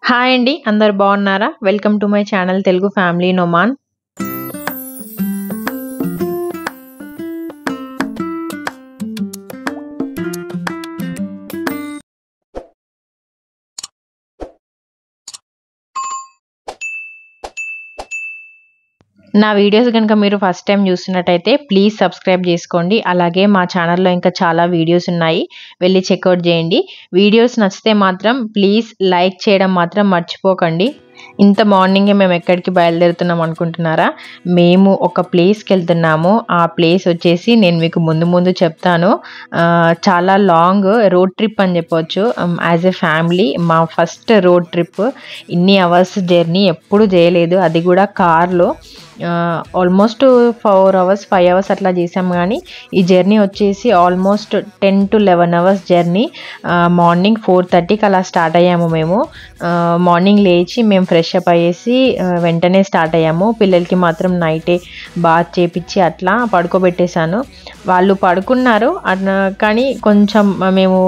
Hi అండి, అందరు బాగున్నారా? Welcome to my channel Telugu family Noman. నా వీడియోస్ కనుక మీరు ఫస్ట్ టైం చూస్తున్నట్టయితే ప్లీజ్ సబ్స్క్రైబ్ చేసుకోండి. అలాగే మా ఛానల్లో ఇంకా చాలా వీడియోస్ ఉన్నాయి, వెళ్ళి చెక్అవుట్ చేయండి. వీడియోస్ నచ్చితే మాత్రం ప్లీజ్ లైక్ చేయడం మాత్రం మర్చిపోకండి. ఇంత మార్నింగే మేము ఎక్కడికి బయలుదేరుతున్నాం అనుకుంటున్నారా? మేము ఒక ప్లేస్కి వెళ్తున్నాము. ఆ ప్లేస్ వచ్చేసి నేను మీకు ముందు చెప్తాను. చాలా లాంగ్ రోడ్ ట్రిప్ అని చెప్పవచ్చు. యాజ్ ఎ ఫ్యామిలీ మా ఫస్ట్ రోడ్ ట్రిప్. ఇన్ని అవర్స్ జర్నీ ఎప్పుడు చేయలేదు, అది కూడా కార్లో. ఆల్మోస్ట్ 4 hours 5 hours అట్లా చేసాము. కానీ ఈ జర్నీ వచ్చేసి almost 10 to 11 hours journey. Morning 4:30కి అలా స్టార్ట్ అయ్యాము. మేము మార్నింగ్ లేచి మేము ఫ్రెష్ అప్ అయ్యేసి వెంటనే స్టార్ట్ అయ్యాము. పిల్లలకి మాత్రం నైటే బాత్ చేపించి అట్లా పడుకోబెట్టేశాను. వాళ్ళు పడుకున్నారు కానీ కొంచెం మేము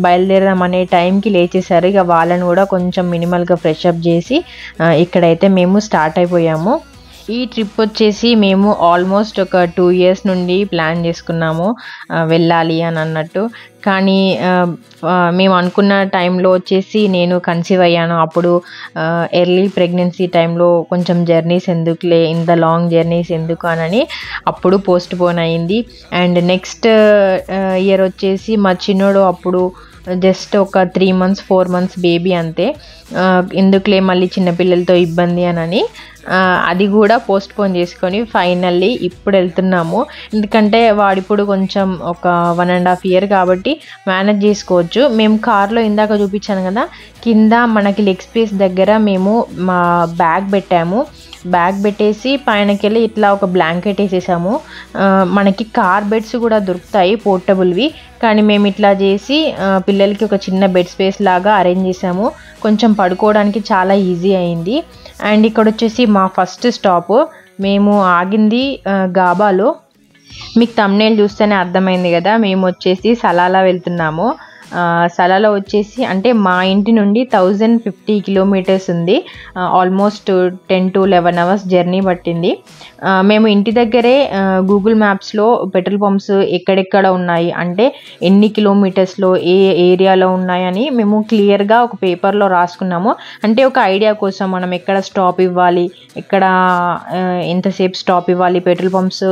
బయలుదేరదాం అనే టైంకి లేచేసారు. ఇక వాళ్ళని కూడా కొంచెం మినిమల్గా ఫ్రెష్ అప్ చేసి ఇక్కడైతే మేము స్టార్ట్ అయిపోయాము. ఈ ట్రిప్ వచ్చేసి మేము ఆల్మోస్ట్ ఒక 2 years నుండి ప్లాన్ చేసుకున్నాము వెళ్ళాలి అని అన్నట్టు. కానీ మేము అనుకున్న టైంలో వచ్చేసి నేను కన్సీవ్ అయ్యాను. అప్పుడు ఎర్లీ ప్రెగ్నెన్సీ టైంలో కొంచెం జర్నీస్ ఎందుకులే, ఇంత లాంగ్ జర్నీస్ ఎందుకు అని అప్పుడు పోస్ట్ పోన్ అయింది. అండ్ నెక్స్ట్ ఇయర్ వచ్చేసి మా చిన్నోడు అప్పుడు జస్ట్ ఒక 3 months 4 months బేబీ అంతే. ఎందుకులే మళ్ళీ చిన్నపిల్లలతో ఇబ్బంది అని అది కూడా పోస్ట్ పోన్ చేసుకొని ఫైనల్లీ ఇప్పుడు వెళ్తున్నాము. ఎందుకంటే వాడిప్పుడు కొంచెం ఒక 1.5 year కాబట్టి మేనేజ్ చేసుకోవచ్చు. మేము కార్లో ఇందాక చూపించాను కదా, కింద మనకి లెగ్ స్పేస్ దగ్గర మేము మా బ్యాగ్ పెట్టాము. బ్యాగ్ పెట్టేసి పైనకెళ్ళి ఇట్లా ఒక బ్లాంకెట్ వేసేసాము. మనకి కార్ బెడ్స్ కూడా దొరుకుతాయి పోర్టబుల్వి, కానీ మేము ఇట్లా చేసి పిల్లలకి ఒక చిన్న బెడ్ స్పేస్ లాగా అరేంజ్ చేసాము. కొంచెం పడుకోవడానికి చాలా ఈజీ అయింది. అండ్ ఇక్కడ వచ్చేసి మా ఫస్ట్ స్టాప్. మేము ఆగింది గాబాలో. మీకు థంబ్నెయిల్ చూస్తేనే అర్థమైంది కదా, మేము వచ్చేసి సలాలా వెళ్తున్నాము. సలాలా వచ్చేసి అంటే మా ఇంటి నుండి 1050 kilometers ఉంది. ఆల్మోస్ట్ 10 to 11 hours జర్నీ పట్టింది. మేము ఇంటి దగ్గరే గూగుల్ మ్యాప్స్లో పెట్రోల్ పంప్స్ ఎక్కడెక్కడ ఉన్నాయి, అంటే ఎన్ని కిలోమీటర్స్లో ఏ ఏరియాలో ఉన్నాయని మేము క్లియర్గా ఒక పేపర్లో రాసుకున్నాము. అంటే ఒక ఐడియా కోసం మనం ఎక్కడ స్టాప్ ఇవ్వాలి, ఎక్కడ ఎంతసేపు స్టాప్ ఇవ్వాలి, పెట్రోల్ పంప్స్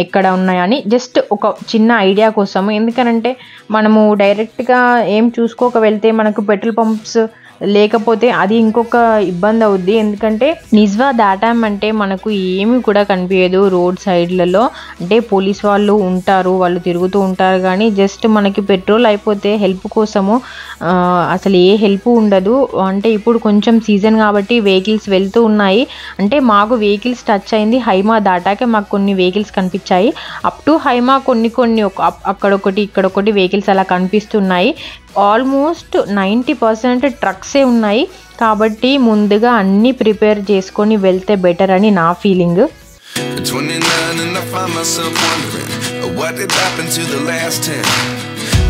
ఎక్కడ ఉన్నాయని జస్ట్ ఒక చిన్న ఐడియా కోసము. ఎందుకనంటే మనము డైరెక్ట్గా ఏం చూసుకోక వెళ్తే మనకు పెట్రోల్ పంప్స్ లేకపోతే అది ఇంకొక ఇబ్బంది అవుద్ది. ఎందుకంటే నిజ్వా దాటామంటే మనకు ఏమి కూడా కనిపించదు రోడ్ సైడ్లలో. అంటే పోలీస్ వాళ్ళు ఉంటారు, వాళ్ళు తిరుగుతూ ఉంటారు, కానీ జస్ట్ మనకి పెట్రోల్ అయిపోతే హెల్ప్ కోసము అసలు ఏ హెల్ప్ ఉండదు. అంటే ఇప్పుడు కొంచెం సీజన్ కాబట్టి వెహికల్స్ వెళ్తూ ఉన్నాయి. అంటే మాకు వెహికల్స్ టచ్ అయింది హైమా దాటాకే మాకు కొన్ని వెహికల్స్ కనిపించాయి. అప్ టు హైమా కొన్ని అక్కడొకటి ఇక్కడొకటి వెహికల్స్ అలా కనిపిస్తున్నాయి. ఆల్మోస్ట్ 90% ట్రక్సే ఉన్నాయి. కాబట్టి ముందుగా అన్నీ ప్రిపేర్ చేసుకొని వెళ్తే బెటర్ అని నా feeling. 29 and I find myself wondering what did happen to the last 10.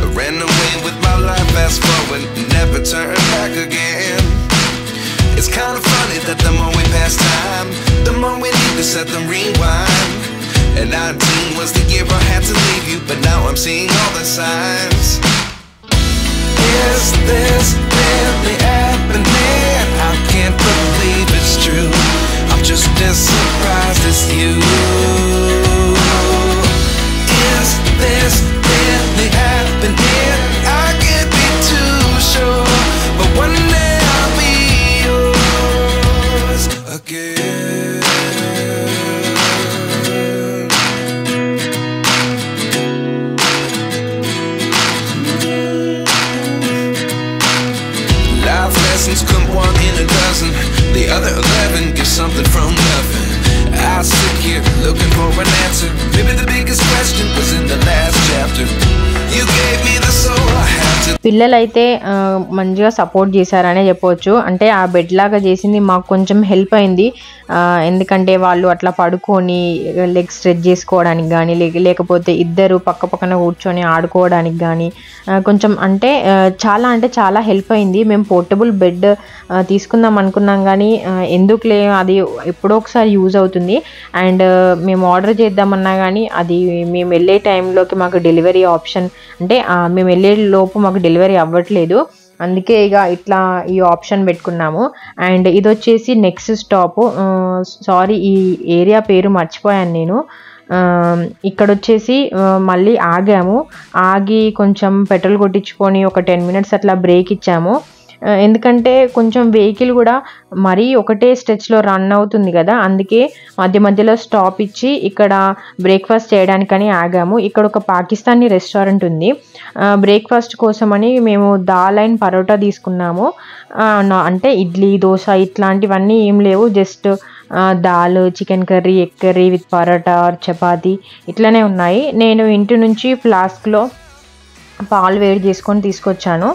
I ran away with my life, fast forward, never turn back again. It's kind of funny that the more we pass time, the more we need to set the rewind. And 19 was the year I had to leave you, but now I'm seeing all the signs. Is this really happening? I can't believe it's true. I'm just as surprised as you. Is this really happening? I can't be too sure, but one day I'll be yours again. Life lessons come 1 in a dozen. The other 11 get something from nothing. I sit here looking for an answer. Maybe the biggest question was in the last chapter. You gave me the soul I had to. పిల్లలైతే మంచిగా support చేశారనే చెప్పవచ్చు. అంటే ఆ bed లాగా చేసింది మాకు కొంచెం హెల్ప్ అయింది. ఎందుకంటే వాళ్ళు అట్లా పడుకొని లెగ్ స్ట్రెచ్ చేసుకోవడానికి కానీ లేకపోతే ఇద్దరు పక్క పక్కన కూర్చొని ఆడుకోవడానికి కానీ కొంచెం అంటే చాలా హెల్ప్ అయింది. మేము పోర్టబుల్ బెడ్ తీసుకుందాం అనుకున్నాం కానీ ఎందుకులే, అది ఎప్పుడో ఒకసారి యూజ్ అవుతుంది. అండ్ మేము ఆర్డర్ చేద్దామన్నా కానీ అది మేము వెళ్ళే టైంలోకి మాకు డెలివరీ ఆప్షన్ అంటే మేము వెళ్ళే లోపు మాకు డెలివరీ అవ్వట్లేదు. అందుకే ఇక ఇట్లా ఈ ఆప్షన్ పెట్టుకున్నాము. అండ్ ఇది వచ్చేసి నెక్స్ట్ స్టాప్, సారీ ఈ ఏరియా పేరు మర్చిపోయాను నేను. ఇక్కడ వచ్చేసి మళ్ళీ ఆగి కొంచెం పెట్రోల్ కొట్టించుకొని ఒక 10 minutes అట్లా బ్రేక్ ఇచ్చాము. ఎందుకంటే కొంచెం వెహికల్ కూడా మరీ ఒకటే స్ట్రెచ్లో రన్ అవుతుంది కదా, అందుకే మధ్యలో స్టాప్ ఇచ్చి ఇక్కడ బ్రేక్ఫాస్ట్ చేయడానికని ఆగాము. ఇక్కడ ఒక పాకిస్తానీ రెస్టారెంట్ ఉంది. బ్రేక్ఫాస్ట్ కోసమని మేము దాల్ అండ్ పరోటా తీసుకున్నాము. అంటే ఇడ్లీ దోశ ఇట్లాంటివన్నీ ఏం లేవు, just dal, chicken curry, egg curry with parotta chapati ఇట్లనే ఉన్నాయి. నేను ఇంటి నుంచి ఫ్లాస్క్లో పాలు వేడి చేసుకొని తీసుకొచ్చాను.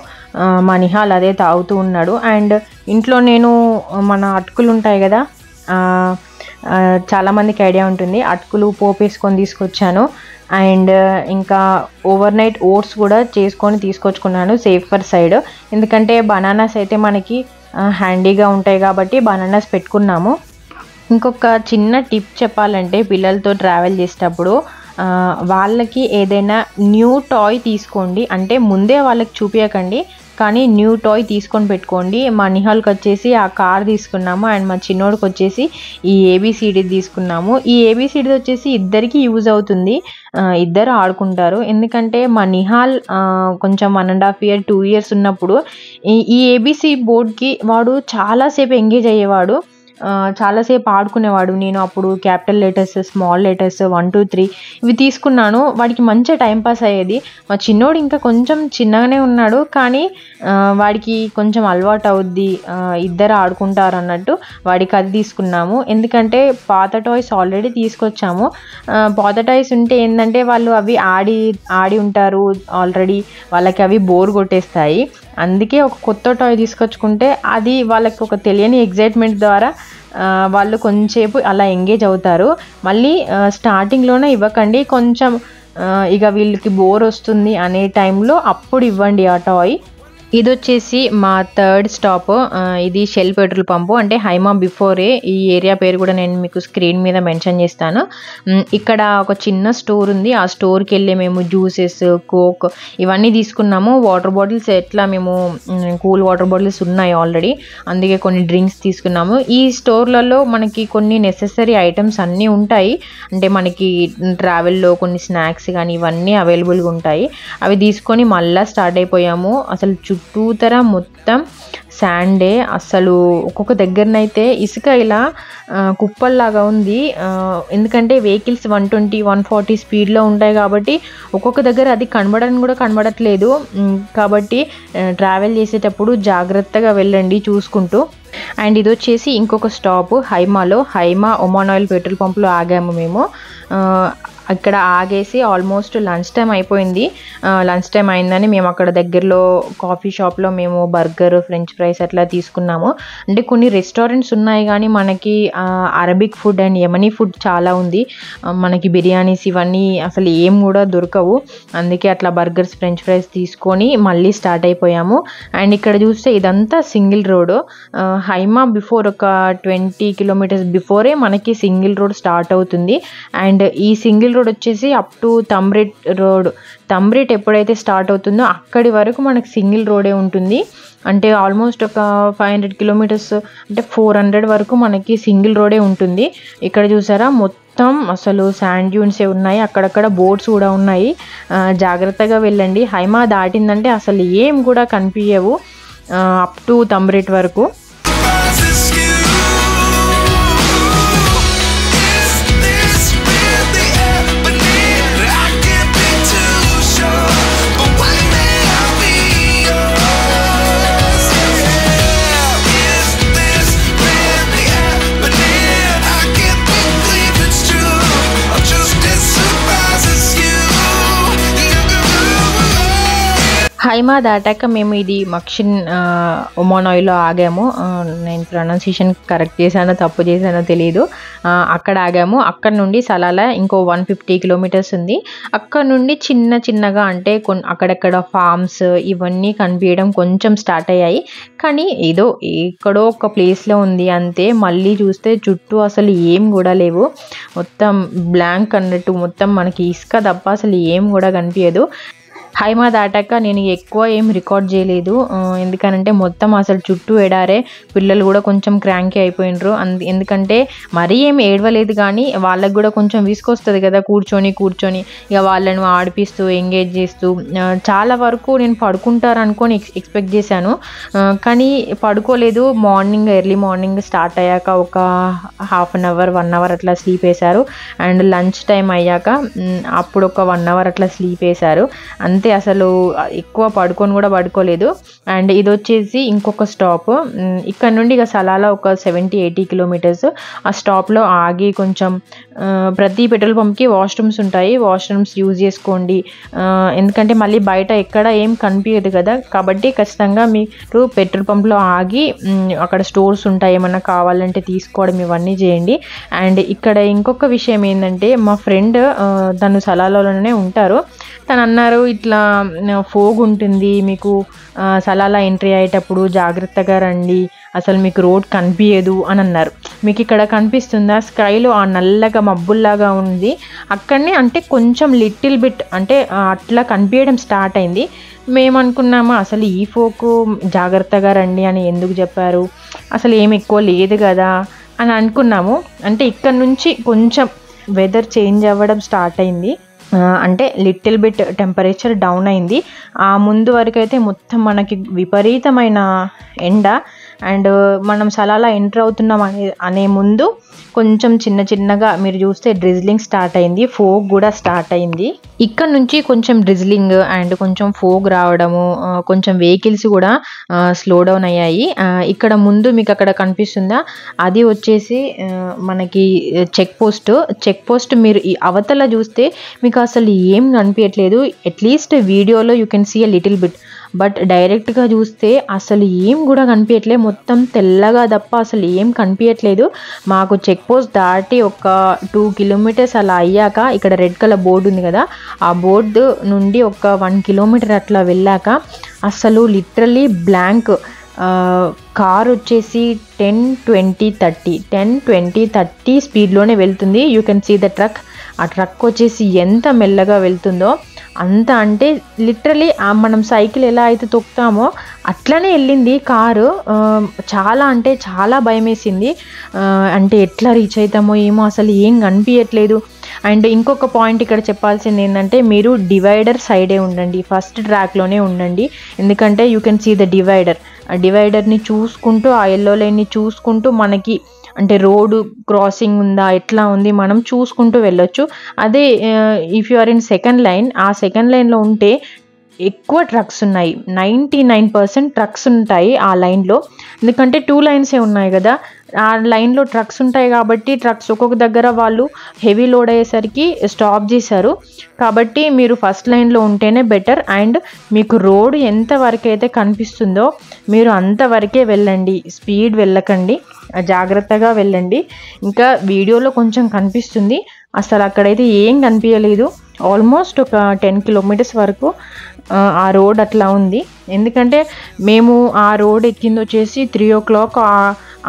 మా నిహాల్ అదే తాగుతూ ఉన్నాడు. అండ్ ఇంట్లో నేను మన అటుకులు ఉంటాయి కదా, చాలామందికి ఐడియా ఉంటుంది, అటుకులు పోపు వేసుకొని తీసుకొచ్చాను. అండ్ ఇంకా ఓవర్ నైట్ ఓట్స్ కూడా చేసుకొని తీసుకొచ్చుకున్నాను సేఫ్ ఫర్ సైడ్. ఎందుకంటే బనానాస్ అయితే మనకి హ్యాండీగా ఉంటాయి కాబట్టి బనానాస్ పెట్టుకున్నాము. ఇంకొక చిన్న టిప్ చెప్పాలంటే పిల్లలతో ట్రావెల్ చేసేటప్పుడు వాళ్ళకి ఏదైనా న్యూ టాయ్ తీసుకోండి. అంటే ముందే వాళ్ళకి చూపించకండి, కానీ న్యూ టాయ్ తీసుకొని పెట్టుకోండి. మా నిహాల్కి వచ్చేసి ఆ కార్ తీసుకున్నాము. అండ్ మా చిన్నోడికి వచ్చేసి ఈ ఏబిసిడి తీసుకున్నాము. ఈ ఏబిసిడి వచ్చేసి ఇద్దరికి యూజ్ అవుతుంది, ఇద్దరు ఆడుకుంటారు. ఎందుకంటే మా నిహాల్ కొంచెం 1.5 years 2 years ఉన్నప్పుడు ఈ ఏబిసి బోర్డ్కి వాడు చాలాసేపు ఎంగేజ్ అయ్యేవాడు, చాలాసేపు ఆడుకునేవాడు. నేను అప్పుడు క్యాపిటల్ లెటర్స్, స్మాల్ లెటర్స్ 1 2 3 ఇవి తీసుకున్నాను. వాడికి మంచిగా టైంపాస్ అయ్యేది. మా చిన్నోడు ఇంకా కొంచెం చిన్నగానే ఉన్నాడు, కానీ వాడికి కొంచెం అలవాటు అవుద్ది, ఇద్దరు ఆడుకుంటారు అన్నట్టు వాడికి అది తీసుకున్నాము. ఎందుకంటే పాత టాయ్స్ ఆల్రెడీ తీసుకొచ్చాము. పాత టాయ్స్ ఉంటే ఏంటంటే వాళ్ళు అవి ఆడి ఉంటారు ఆల్రెడీ, వాళ్ళకి అవి బోర్ కొట్టేస్తాయి. అందుకే ఒక కొత్త టాయ్ తీసుకొచ్చుకుంటే అది వాళ్ళకి ఒక తెలియని ఎగ్జైట్మెంట్ ద్వారా వాళ్ళు కొంచెంసేపు అలా ఎంగేజ్ అవుతారు. మళ్ళీ స్టార్టింగ్లోనే ఇవ్వకండి, కొంచెం ఇక వీళ్ళకి బోర్ వస్తుంది అనే టైంలో అప్పుడు ఇవ్వండి ఆ టాయ్. ఇది వచ్చేసి మా థర్డ్ స్టాప్. ఇది షెల్ పెట్రోల్ పంపు, అంటే హైమా బిఫోరే. ఈ ఏరియా పేరు కూడా నేను మీకు స్క్రీన్ మీద మెన్షన్ చేస్తాను. ఇక్కడ ఒక చిన్న స్టోర్ ఉంది. ఆ స్టోర్కి వెళ్ళి మేము జ్యూసెస్, కోక్ ఇవన్నీ తీసుకున్నాము. వాటర్ బాటిల్స్ ఎట్లా మేము కూల్ వాటర్ బాటిల్స్ ఉన్నాయి ఆల్రెడీ, అందుకే కొన్ని డ్రింక్స్ తీసుకున్నాము. ఈ స్టోర్లలో మనకి కొన్ని నెసెసరీ ఐటమ్స్ అన్నీ ఉంటాయి. అంటే మనకి ట్రావెల్లో కొన్ని స్నాక్స్ కానీ ఇవన్నీ అవైలబుల్గా ఉంటాయి. అవి తీసుకొని మళ్ళీ స్టార్ట్ అయిపోయాము. అసలు చుట్టూతర మొత్తం శాండే, అసలు ఒక్కొక్క దగ్గరనైతే ఇసుక ఇలా కుప్పల్లాగా ఉంది. ఎందుకంటే వెహికల్స్ 120 140 స్పీడ్లో ఉంటాయి కాబట్టి ఒక్కొక్క దగ్గర అది కనబడట్లేదు. కాబట్టి ట్రావెల్ చేసేటప్పుడు జాగ్రత్తగా వెళ్ళండి చూసుకుంటూ. అండ్ ఇది వచ్చేసి ఇంకొక స్టాప్ హైమాలో, హైమా ఒమాన్ ఆయిల్ పెట్రోల్ పంప్లో ఆగాము మేము. ఇక్కడ ఆగేసి ఆల్మోస్ట్ లంచ్ టైం అయిపోయింది. లంచ్ టైం అయిందని మేము అక్కడ దగ్గరలో కాఫీ షాప్లో మేము బర్గర్, ఫ్రెంచ్ ఫ్రైస్ అట్లా తీసుకున్నాము. అంటే కొన్ని రెస్టారెంట్స్ ఉన్నాయి కానీ మనకి Arabic food and Yemeni food చాలా ఉంది. మనకి బిర్యానీస్ ఇవన్నీ అసలు ఏం కూడా దొరకవు. అందుకే అట్లా బర్గర్స్, ఫ్రెంచ్ ఫ్రైస్ తీసుకొని మళ్ళీ స్టార్ట్ అయిపోయాము. అండ్ ఇక్కడ చూస్తే ఇదంతా సింగిల్ రోడ్. హైమా బిఫోర్ ఒక 20 kilometers బిఫోరే మనకి సింగిల్ రోడ్ స్టార్ట్ అవుతుంది. అండ్ ఈ సింగిల్ రోడ్ వచ్చేసి అప్ టు తంబ్రేట్ రోడ్. తంబ్రేట్ ఎప్పుడైతే స్టార్ట్ అవుతుందో అక్కడి వరకు మనకు సింగిల్ రోడే ఉంటుంది. అంటే ఆల్మోస్ట్ ఒక 500 kilometers అంటే 400 వరకు మనకి సింగిల్ రోడే ఉంటుంది. ఇక్కడ చూసారా మొత్తం అసలు శాండ్ డ్యూన్సే ఉన్నాయి, అక్కడక్కడ బోట్స్ కూడా ఉన్నాయి. జాగ్రత్తగా వెళ్ళండి. హైమా దాటిందంటే అసలు ఏం కూడా కనిపించవు అప్ టు తంబ్రేట్ వరకు. హైమా దాటాక మేము ఇది మక్షిన్ ఒమానాయిలో ఆగాము. నేను ప్రొనౌన్సియేషన్ కరెక్ట్ చేశానో తప్పు చేశానో తెలియదు. అక్కడ ఆగాము. అక్కడ నుండి సలాలా ఇంకో 150 కిలోమీటర్స్ ఉంది. అక్కడ నుండి చిన్నగా అంటే అక్కడక్కడ ఫార్మ్స్ ఇవన్నీ కనిపించడం కొంచెం స్టార్ట్ అయ్యాయి. కానీ ఏదో ఎక్కడో ఒక ప్లేస్లో ఉంది అంతే. మళ్ళీ చూస్తే చుట్టూ అసలు ఏం కూడా లేవు. మొత్తం బ్లాంక్ అన్నట్టు, మొత్తం మనకి ఇసుక తప్ప అసలు ఏం కూడా కనిపించదు. హైమా దాటాక నేను ఎక్కువ ఏం రికార్డ్ చేయలేదు, ఎందుకనంటే మొత్తం అసలు చుట్టూ ఎడారే. పిల్లలు కూడా కొంచెం క్రాంకీ అయిపోయినరు. ఎందుకంటే మరీ ఏం ఏడవలేదు, కానీ వాళ్ళకు కూడా కొంచెం విసుకొస్తుంది కదా కూర్చొని ఇక వాళ్ళను ఆడిపిస్తూ ఎంగేజ్ చేస్తూ. చాలా వరకు నేను పడుకుంటారు అనుకొని ఎక్స్పెక్ట్ చేశాను, కానీ పడుకోలేదు. ఎర్లీ మార్నింగ్ స్టార్ట్ అయ్యాక ఒక ½ అన్ అవర్ 1 అవర్ అట్లా స్లీప్ వేశారు. అండ్ లంచ్ టైం అయ్యాక అప్పుడు ఒక 1 అవర్ అట్లా స్లీప్ వేశారు అంతే. అసలు ఎక్కువ పడుకోలేదు. అండ్ ఇది వచ్చేసి ఇంకొక స్టాప్. ఇక్కడ నుండి ఇక సలాలా ఒక 70-80 కిలోమీటర్స్. ఆ స్టాప్లో ఆగి కొంచెం ప్రతి పెట్రోల్ పంప్కి వాష్రూమ్స్ ఉంటాయి, వాష్రూమ్స్ యూజ్ చేసుకోండి. ఎందుకంటే మళ్ళీ బయట ఎక్కడ ఏం కనిపించదు కదా, కాబట్టి ఖచ్చితంగా మీరు పెట్రోల్ పంప్లో ఆగి అక్కడ స్టోర్స్ ఉంటాయి, ఏమన్నా కావాలంటే తీసుకోవడం ఇవన్నీ చేయండి. అండ్ ఇక్కడ ఇంకొక విషయం ఏంటంటే, మా ఫ్రెండ్ తను సలాలాలోనే ఉంటారు. తను అన్నారు, ఇట్లా ఫోగ్ ఉంటుంది మీకు సలాలా ఎంట్రీ అయ్యేటప్పుడు జాగ్రత్తగా రండి, అసలు మీకు రోడ్ కనిపించదు అని అన్నారు. మీకు ఇక్కడ కనిపిస్తుందా స్కైలో ఆ నల్లగా మబ్బుల్లాగా ఉంది, అక్కడనే అంటే కొంచెం లిటిల్ బిట్ అంటే అట్లా కనిపించడం స్టార్ట్ అయింది. మేము అనుకున్నామా అసలు ఈ ఫోకు జాగ్రత్తగా రండి అని ఎందుకు చెప్పారు, అసలు ఏమి ఎక్కువ లేదు కదా అని అనుకున్నాము. అంటే ఇక్కడ నుంచి కొంచెం వెదర్ చేంజ్ అవ్వడం స్టార్ట్ అయింది, అంటే లిటిల్ బిట్ టెంపరేచర్ డౌన్ అయింది. ఆ ముందు వరకు అయితే మొత్తం మనకి విపరీతమైన ఎండ. అండ్ మనం సలాలా ఎంటర్ అవుతున్నాం అనే ముందు కొంచెం చిన్నగా మీరు చూస్తే డ్రిజ్లింగ్ స్టార్ట్ అయింది, ఫోగ్ కూడా స్టార్ట్ అయింది. ఇక్కడ నుంచి కొంచెం డ్రిజ్లింగ్ అండ్ కొంచెం ఫోగ్ రావడము, కొంచెం వెహికల్స్ కూడా స్లో డౌన్ అయ్యాయి. ఇక్కడ ముందు మీకు అక్కడ కనిపిస్తుందా, అది వచ్చేసి మనకి చెక్ పోస్ట్. మీరు ఈ అవతల చూస్తే మీకు అసలు ఏం కనిపించట్లేదు. అట్లీస్ట్ వీడియోలో you can see a little bit, but డైరెక్ట్గా చూస్తే అసలు ఏం కూడా కనిపించట్లేదు, మొత్తం తెల్లగా తప్ప అసలు ఏం కనిపించట్లేదు. మాకు చెక్ పోస్ట్ దాటి ఒక 2 కిలోమీటర్స్ అలా అయ్యాక ఇక్కడ రెడ్ కలర్ బోర్డు ఉంది కదా, ఆ బోర్డు నుండి ఒక 1 కిలోమీటర్ అట్లా వెళ్ళాక అసలు లిటరల్లీ బ్లాంక్. కార్ వచ్చేసి 10-20-30 స్పీడ్లోనే వెళ్తుంది. You can see the truck. ఆ ట్రక్ వచ్చేసి ఎంత మెల్లగా వెళ్తుందో అంత, అంటే లిటరలీ మనం సైకిల్ ఎలా అయితే తొక్కుతామో అట్లనే వెళ్ళింది కారు. చాలా అంటే చాలా భయం వేసింది. అంటే ఎట్లా రీచ్ అవుతామో ఏమో అసలు ఏం కనిపించట్లేదు. అండ్ ఇంకొక పాయింట్ ఇక్కడ చెప్పాల్సింది ఏంటంటే, మీరు డివైడర్ సైడే ఉండండి, ఫస్ట్ ట్రాక్లోనే ఉండండి. ఎందుకంటే యూ కెన్ సీ ద డివైడర్ని చూసుకుంటూ, ఆ ఎల్లో లైన్ని చూసుకుంటూ మనకి అంటే రోడ్డు క్రాసింగ్ ఉందా ఎట్లా ఉంది మనం చూసుకుంటూ వెళ్ళొచ్చు. అదే if you are in second line, ఆ సెకండ్ లైన్లో ఉంటే ఎక్కువ ట్రక్స్ ఉన్నాయి, 99% ట్రక్స్ ఉంటాయి ఆ లైన్లో. ఎందుకంటే 2 లైన్సే ఉన్నాయి కదా, ఆ లైన్లో ట్రక్స్ ఉంటాయి కాబట్టి ట్రక్స్ ఒక్కొక్క దగ్గర వాళ్ళు హెవీ లోడ్ అయ్యేసరికి స్టాప్ చేశారు. కాబట్టి మీరు ఫస్ట్ లైన్లో ఉంటేనే బెటర్. అండ్ మీకు రోడ్ ఎంతవరకు అయితే కనిపిస్తుందో మీరు అంతవరకే వెళ్ళండి, స్పీడ్ వెళ్ళకండి, జాగ్రత్తగా వెళ్ళండి. ఇంకా వీడియోలో కొంచెం కనిపిస్తుంది, అసలు అక్కడైతే ఏం కనిపించలేదు. ఆల్మోస్ట్ ఒక 10 కిలోమీటర్స్ వరకు ఆ రోడ్ అట్లా ఉంది. ఎందుకంటే మేము ఆ రోడ్ ఎక్కింది వచ్చేసి 3 o'clock.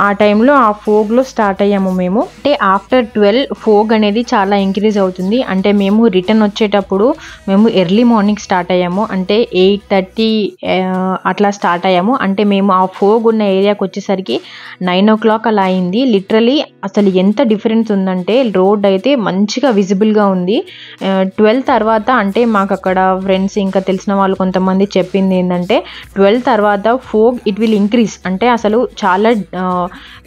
ఆ టైంలో ఆ ఫోగ్లో స్టార్ట్ అయ్యాము మేము. అంటే ఆఫ్టర్ 12 ఫోగ్ అనేది చాలా ఇంక్రీజ్ అవుతుంది. అంటే మేము రిటర్న్ వచ్చేటప్పుడు మేము ఎర్లీ మార్నింగ్ స్టార్ట్ అయ్యాము, అంటే 8:30 అట్లా స్టార్ట్ అయ్యాము. అంటే మేము ఆ ఫోగ్ ఉన్న ఏరియాకి వచ్చేసరికి 9 o'clock అలా అయింది. లిటరలీ అసలు ఎంత డిఫరెన్స్ ఉందంటే, రోడ్ అయితే మంచిగా విజిబుల్గా ఉంది. 12 తర్వాత అంటే మాకు అక్కడ ఫ్రెండ్స్ ఇంకా తెలిసిన వాళ్ళు కొంతమంది చెప్పింది ఏంటంటే, 12 తర్వాత ఫోగ్ ఇట్ విల్ ఇంక్రీజ్, అంటే అసలు చాలా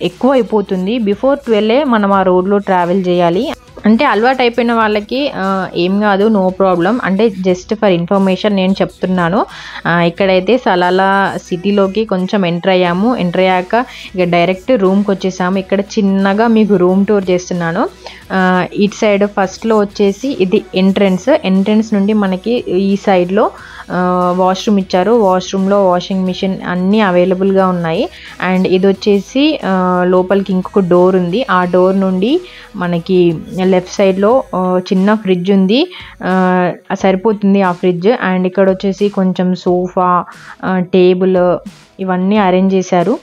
ఎక్కువ అయిపోతుంది. బిఫోర్ 12 మనం ఆ రోడ్లో ట్రావెల్ చేయాలి. అంటే అలవాటు అయిపోయిన వాళ్ళకి ఏం కాదు, నో ప్రాబ్లం. అంటే జస్ట్ ఫర్ ఇన్ఫర్మేషన్ నేను చెప్తున్నాను. ఇక్కడైతే సలాలా సిటీలోకి కొంచెం ఎంటర్ అయ్యాము. ఎంటర్ అయ్యాక ఇక డైరెక్ట్ రూమ్కి వచ్చేసాము. ఇక్కడ చిన్నగా మీకు రూమ్ టూర్ చేస్తున్నాను. ఇటు సైడ్ ఫస్ట్లో వచ్చేసి ఇది ఎంట్రన్స్ నుండి మనకి ఈ సైడ్లో వాష్రూమ్ ఇచ్చారు. వాష్రూమ్లో వాషింగ్ మిషన్ అన్నీ అవైలబుల్గా ఉన్నాయి. అండ్ ఇది వచ్చేసి లోపలికి ఇంకొక డోర్ ఉంది. ఆ డోర్ నుండి మనకి లెఫ్ట్ సైడ్లో చిన్న ఫ్రిడ్జ్ ఉంది, సరిపోతుంది ఆ ఫ్రిడ్జ్. అండ్ ఇక్కడ వచ్చేసి కొంచెం సోఫా, టేబుల్ ఇవన్నీ అరేంజ్ చేశారు.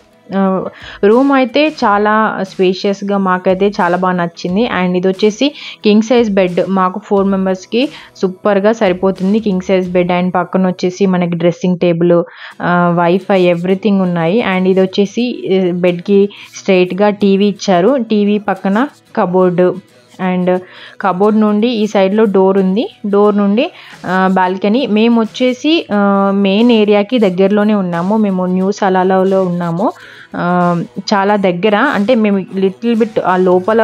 రూమ్ అయితే చాలా స్పేషియస్గా మాకైతే చాలా బాగా నచ్చింది. అండ్ ఇది వచ్చేసి కింగ్ సైజ్ బెడ్, మాకు 4 మెంబర్స్కి సూపర్గా సరిపోతుంది కింగ్ సైజ్ బెడ్. అండ్ పక్కన వచ్చేసి మనకి డ్రెస్సింగ్ టేబుల్, వైఫై ఎవ్రీథింగ్ ఉన్నాయి. అండ్ ఇది వచ్చేసి బెడ్కి స్ట్రైట్గా టీవీ ఇచ్చారు. టీవీ పక్కన కబోర్డు, అండ్ కబోర్డ్ నుండి ఈ సైడ్లో డోర్ ఉంది, డోర్ నుండి బాల్కనీ. మేము వచ్చేసి మెయిన్ ఏరియాకి దగ్గరలోనే ఉన్నాము. మేము న్యూ సలాలలో ఉన్నాము, చాలా దగ్గర. అంటే మేము లిటిల్ బిట్ ఆ లోపల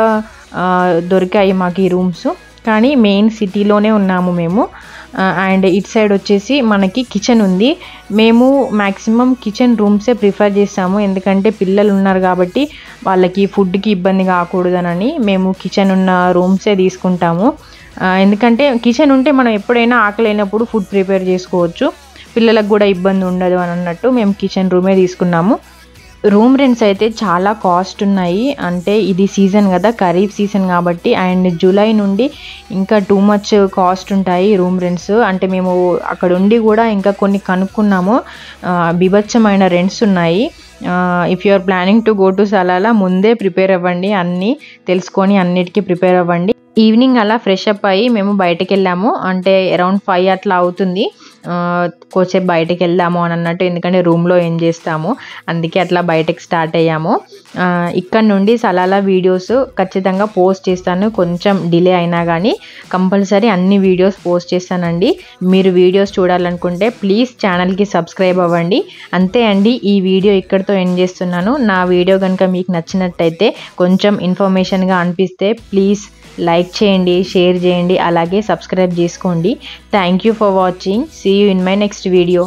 దొరికాయి మాకు ఈ రూమ్స్, కానీ మెయిన్ సిటీలోనే ఉన్నాము మేము. అండ్ ఇటు సైడ్ వచ్చేసి మనకి కిచెన్ ఉంది. మేము మ్యాక్సిమం కిచెన్ రూమ్సే ప్రిఫర్ చేస్తాము, ఎందుకంటే పిల్లలు ఉన్నారు కాబట్టి వాళ్ళకి ఫుడ్కి ఇబ్బంది కాకూడదనని మేము కిచెన్ ఉన్న రూమ్సే తీసుకుంటాము. ఎందుకంటే కిచెన్ ఉంటే మనం ఎప్పుడైనా ఆకలైనప్పుడు ఫుడ్ ప్రిపేర్ చేసుకోవచ్చు, పిల్లలకు కూడా ఇబ్బంది ఉండదు అని అన్నట్టు మేము కిచెన్ రూమే తీసుకున్నాము. రూమ్ రెంట్స్ అయితే చాలా కాస్ట్ ఉన్నాయి. అంటే ఇది సీజన్ కదా, ఖరీఫ్ సీజన్ కాబట్టి. అండ్ జూలై నుండి ఇంకా టూ మచ్ కాస్ట్ ఉంటాయి రూమ్ రెంట్స్. అంటే మేము అక్కడ ఉండి కూడా ఇంకా కొన్ని కనుక్కున్నాము, బీభత్సమైన రెంట్స్ ఉన్నాయి. If you are planning to go to Salalah ముందే ప్రిపేర్ అవ్వండి, అన్నీ తెలుసుకొని అన్నిటికీ ప్రిపేర్ అవ్వండి. ఈవినింగ్ అలా ఫ్రెష్ అప్ అయ్యి మేము బయటకు వెళ్ళాము. అంటే అరౌండ్ 5 అట్లా అవుతుంది. కొంచెంసేపు బయటకు వెళ్దాము అని అన్నట్టు, ఎందుకంటే రూమ్లో ఏం చేస్తాము, అందుకే అట్లా బయటకు స్టార్ట్ అయ్యాము. ఇక్కడ నుండి సలాలా వీడియోస్ ఖచ్చితంగా పోస్ట్ చేస్తాను, కొంచెం డిలే అయినా కానీ కంపల్సరీ అన్ని వీడియోస్ పోస్ట్ చేస్తానండి. మీరు వీడియోస్ చూడాలనుకుంటే ప్లీజ్ ఛానల్కి సబ్స్క్రైబ్ అవ్వండి. అంతే అండి, ఈ వీడియో ఇక్కడితో ఎండ్ చేస్తున్నాను. నా వీడియో కనుక మీకు నచ్చినట్టయితే, కొంచెం ఇన్ఫర్మేషన్గా అనిపిస్తే ప్లీజ్ లైక్ చేయండి, షేర్ చేయండి, అలాగే సబ్స్క్రైబ్ చేసుకోండి. Thank you for watching. See you in my next video.